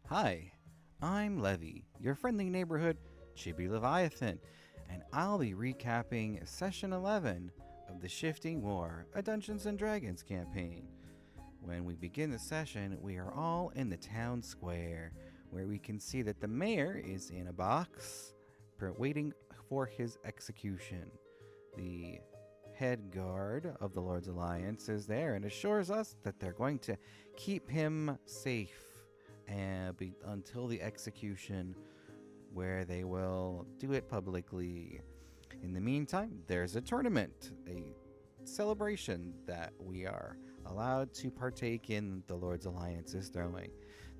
Hi, I'm Levy, your friendly neighborhood Chibi Leviathan, and I'll be recapping Session 11 of the Shifting War, a Dungeons & Dragons campaign. When we begin the session, we are all in the town square, where we can see that the mayor is in a box, waiting for his execution. The head guard of the Lord's Alliance is there and assures us that they're going to keep him safe until the execution, where they will do it publicly. In the meantime, there's a tournament, a celebration that we are allowed to partake in. The Lord's Alliance is throwing.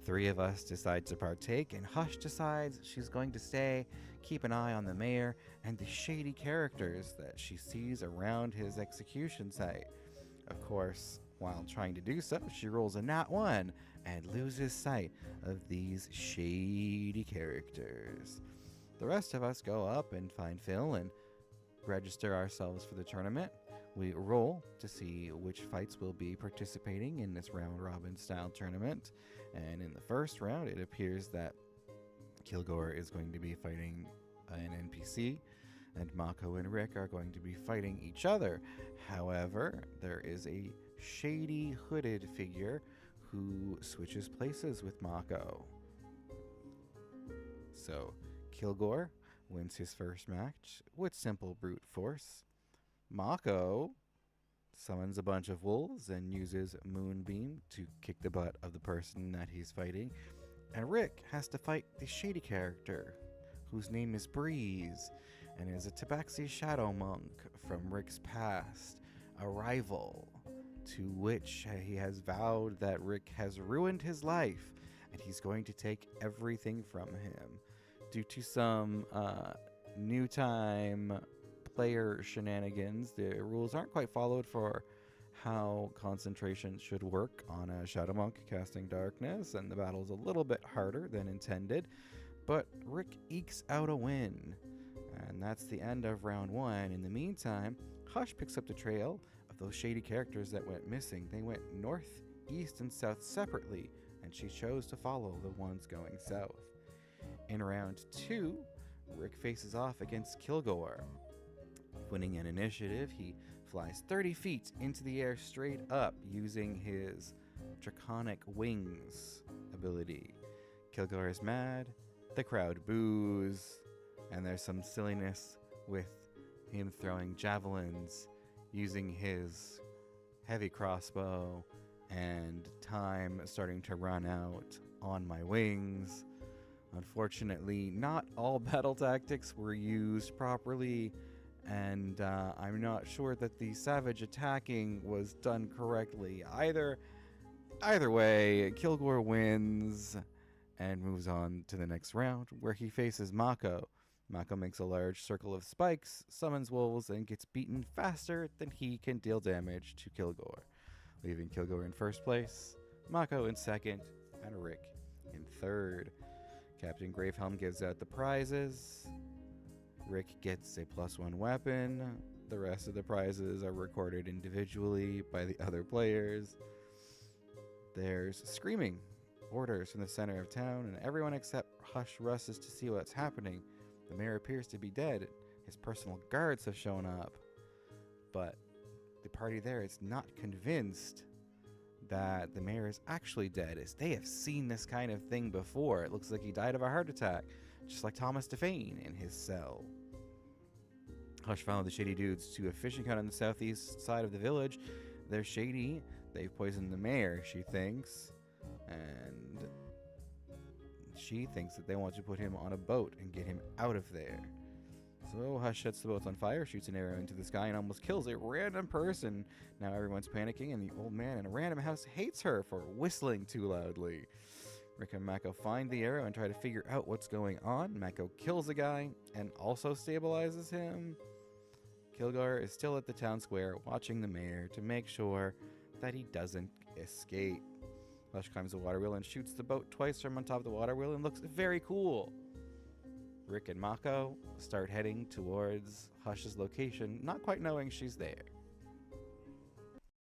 3 of us decide to partake, and Hush decides she's going to stay, keep an eye on the mayor and the shady characters that she sees around his execution site. Of course, while trying to do so, she rolls a nat 1 and loses sight of these shady characters. The rest of us go up and find Phil and register ourselves for the tournament. We roll to see which fights will be participating in this round-robin style tournament. And in the first round, it appears that Kilgore is going to be fighting an NPC, and Mako and Rick are going to be fighting each other. However, there is a shady hooded figure who switches places with Mako. So, Kilgore wins his first match with simple brute force. Mako summons a bunch of wolves and uses Moonbeam to kick the butt of the person that he's fighting. And Rick has to fight the shady character, whose name is Breeze, and is a Tabaxi Shadow Monk from Rick's past, a rival to which he has vowed that Rick has ruined his life, and he's going to take everything from him. Due to some new time player shenanigans, the rules aren't quite followed for how concentration should work on a Shadow Monk casting darkness, and the battle's a little bit harder than intended, but Rick ekes out a win. And that's the end of round 1. In the meantime, Hush picks up the trail of those shady characters that went missing. They went north, east, and south separately, and she chose to follow the ones going south. In round 2, Rick faces off against Kilgore. Winning an initiative, he flies 30 feet into the air straight up using his Draconic Wings ability. Kilgore is mad, the crowd boos, and there's some silliness with him throwing javelins, using his heavy crossbow, and time starting to run out on my wings. Unfortunately, not all battle tactics were used properly, and I'm not sure that the savage attacking was done correctly either. Either way, Kilgore wins and moves on to the next round, where he faces Mako. Mako makes a large circle of spikes, summons wolves, and gets beaten faster than he can deal damage to Kilgore, leaving Kilgore in first place, Mako in second, and Rick in third. Captain Gravehelm gives out the prizes. Rick gets a +1 weapon. The rest of the prizes are recorded individually by the other players. There's screaming orders from the center of town, and everyone except Hush rushes to see what's happening. The mayor appears to be dead. His personal guards have shown up, but the party there is not convinced that the mayor is actually dead, as they have seen this kind of thing before. It looks like he died of a heart attack, just like Thomas Defane in his cell. Hush followed the shady dudes to a fishing hut on the southeast side of the village. They're shady. They've poisoned the mayor, she thinks, and she thinks that they want to put him on a boat and get him out of there. So Hush sets the boat on fire, shoots an arrow into the sky, and almost kills a random person. Now everyone's panicking, and the old man in a random house hates her for whistling too loudly. Rick and Mako find the arrow and try to figure out what's going on. Mako kills a guy and also stabilizes him. Kilgore is still at the town square watching the mayor to make sure that he doesn't escape. Hush climbs the water wheel and shoots the boat twice from on top of the water wheel and looks very cool. Rick and Mako start heading towards Hush's location, not quite knowing she's there.